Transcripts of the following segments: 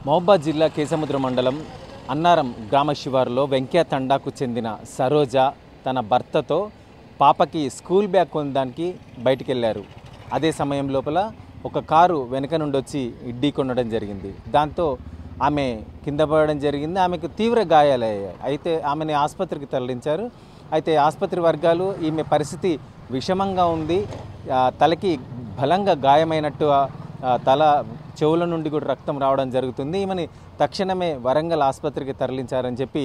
మహబూబాబాద్ జిల్లా కేసముద్ర మండలం అన్నారం గ్రామ శివారులో వెంకయ్య తండాకు చెందిన సరోజ తన భర్తతో పాపకి స్కూల్ బ్యాగ్ కొనడానికి బయటికి వెళ్ళారు. అదే సమయం లోపల ఒక కారు వెనక నుండి వచ్చి ఢీకొనడం జరిగింది. దాంతో ఆమె కింద పడడం జరిగింది. ఆమెకు తీవ్ర గాయాలయ్యాయి. అయితే ఆమెని ఆసుపత్రికి తరలించారు. అయితే ఆసుపత్రి వర్గాలు ఈమె పరిస్థితి విషమంగా ఉంది, తలకి బలంగా గాయమైనట్టు, తల చెవుల నుండి కూడా రక్తం రావడం జరుగుతుంది, ఈమెని తక్షణమే వరంగల్ ఆసుపత్రికి తరలించారని చెప్పి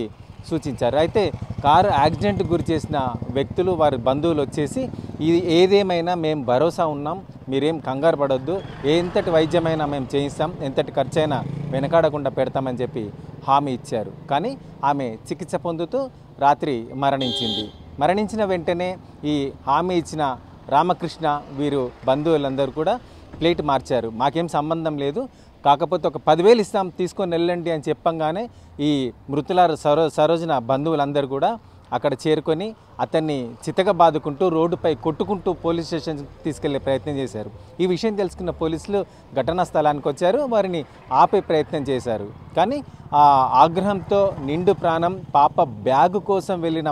సూచించారు. అయితే కారు యాక్సిడెంట్ గురి చేసిన వ్యక్తులు వారి బంధువులు వచ్చేసి ఇది ఏదేమైనా మేము భరోసా ఉన్నాం, మీరేం కంగారు పడొద్దు, ఎంతటి వైద్యమైనా మేము చేయిస్తాం, ఎంతటి ఖర్చైనా వెనకాడకుండా పెడతామని చెప్పి హామీ ఇచ్చారు. కానీ ఆమె చికిత్స పొందుతూ రాత్రి మరణించింది. మరణించిన వెంటనే ఈ హామీ ఇచ్చిన రామకృష్ణ వీరు బంధువులందరూ కూడా ప్లేట్ మార్చారు. మాకేం సంబంధం లేదు, కాకపోతే ఒక 10,000 ఇస్తాం, తీసుకొని వెళ్ళండి అని చెప్పంగానే ఈ మృతుల సరోజన బంధువులందరూ కూడా అక్కడ చేరుకొని అతన్ని చితక బాదుకుంటూ రోడ్డుపై కొట్టుకుంటూ పోలీస్ స్టేషన్కి తీసుకెళ్లే ప్రయత్నం చేశారు. ఈ విషయం తెలుసుకున్న పోలీసులు ఘటనా స్థలానికి వచ్చారు, వారిని ఆపే ప్రయత్నం చేశారు. కానీ ఆ ఆగ్రహంతో నిండు ప్రాణం పాప బ్యాగు కోసం వెళ్ళిన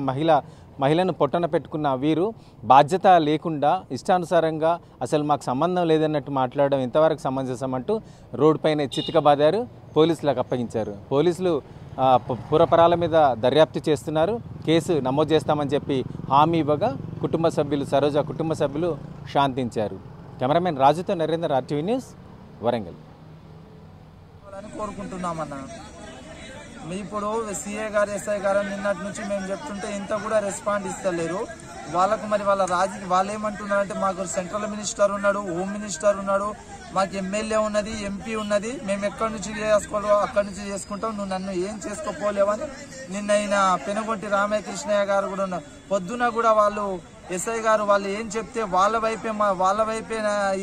మహిళను పొట్టన పెట్టుకున్న వీరు బాధ్యత లేకుండా ఇష్టానుసారంగా అసలు మాకు సంబంధం లేదన్నట్టు మాట్లాడడం ఎంతవరకు సమంజసమంటూ రోడ్డుపైనే చితకబాదారు, పోలీసులకు అప్పగించారు. పోలీసులు పురపరాల మీద దర్యాప్తు చేస్తున్నారు, కేసు నమోదు చేస్తామని చెప్పి హామీ ఇవ్వగా సరోజ కుటుంబ సభ్యులు శాంతించారు. కెమెరామెన్ రాజుతో నరేందర్, RTV న్యూస్, వరంగల్. కోరుకుంటున్నామన్నా మీ ఇప్పుడు సిఏ గారు ఎస్ఐ గారు నిన్నటి నుంచి మేము చెప్తుంటే ఇంత కూడా రెస్పాండ్ ఇస్తలేరు. వాళ్ళకు మరి వాళ్ళు ఏమంటున్నారంటే మాకు సెంట్రల్ మినిస్టర్ ఉన్నాడు, హోమ్ మినిస్టర్ ఉన్నాడు, మాకు ఎమ్మెల్యే ఉన్నది, ఎంపీ ఉన్నది, మేము ఎక్కడి నుంచి చేసుకోవాలో అక్కడి నుంచి చేసుకుంటాం, నువ్వు నన్ను ఏం చేసుకోపోలేవని నిన్న ఆయన పెనుగొంటి రామకృష్ణయ్య గారు కూడా ఉన్నారు. పొద్దున కూడా వాళ్ళు ఎస్ఐ గారు వాళ్ళు ఏం చెప్తే వాళ్ళ వైపే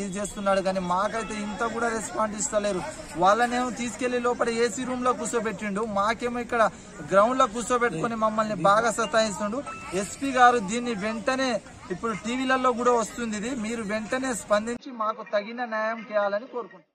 ఇది చేస్తున్నాడు. కానీ మాకైతే ఇంత కూడా రెస్పాండ్ ఇస్తలేరు. వాళ్ళనేమో తీసుకెళ్లి లోపల ఏసీ రూమ్ లో కూర్చోబెట్టిండు, మాకేమో ఇక్కడ గ్రౌండ్ లో కూర్చోబెట్టుకుని మమ్మల్ని బాగా సతాయిస్తుండు. ఎస్పీ గారు దీన్ని వెంటనే, ఇప్పుడు టీవీలలో కూడా వస్తుంది, ఇది మీరు వెంటనే స్పందించి మాకు తగిన న్యాయం చేయాలని కోరుకుంటున్నాం.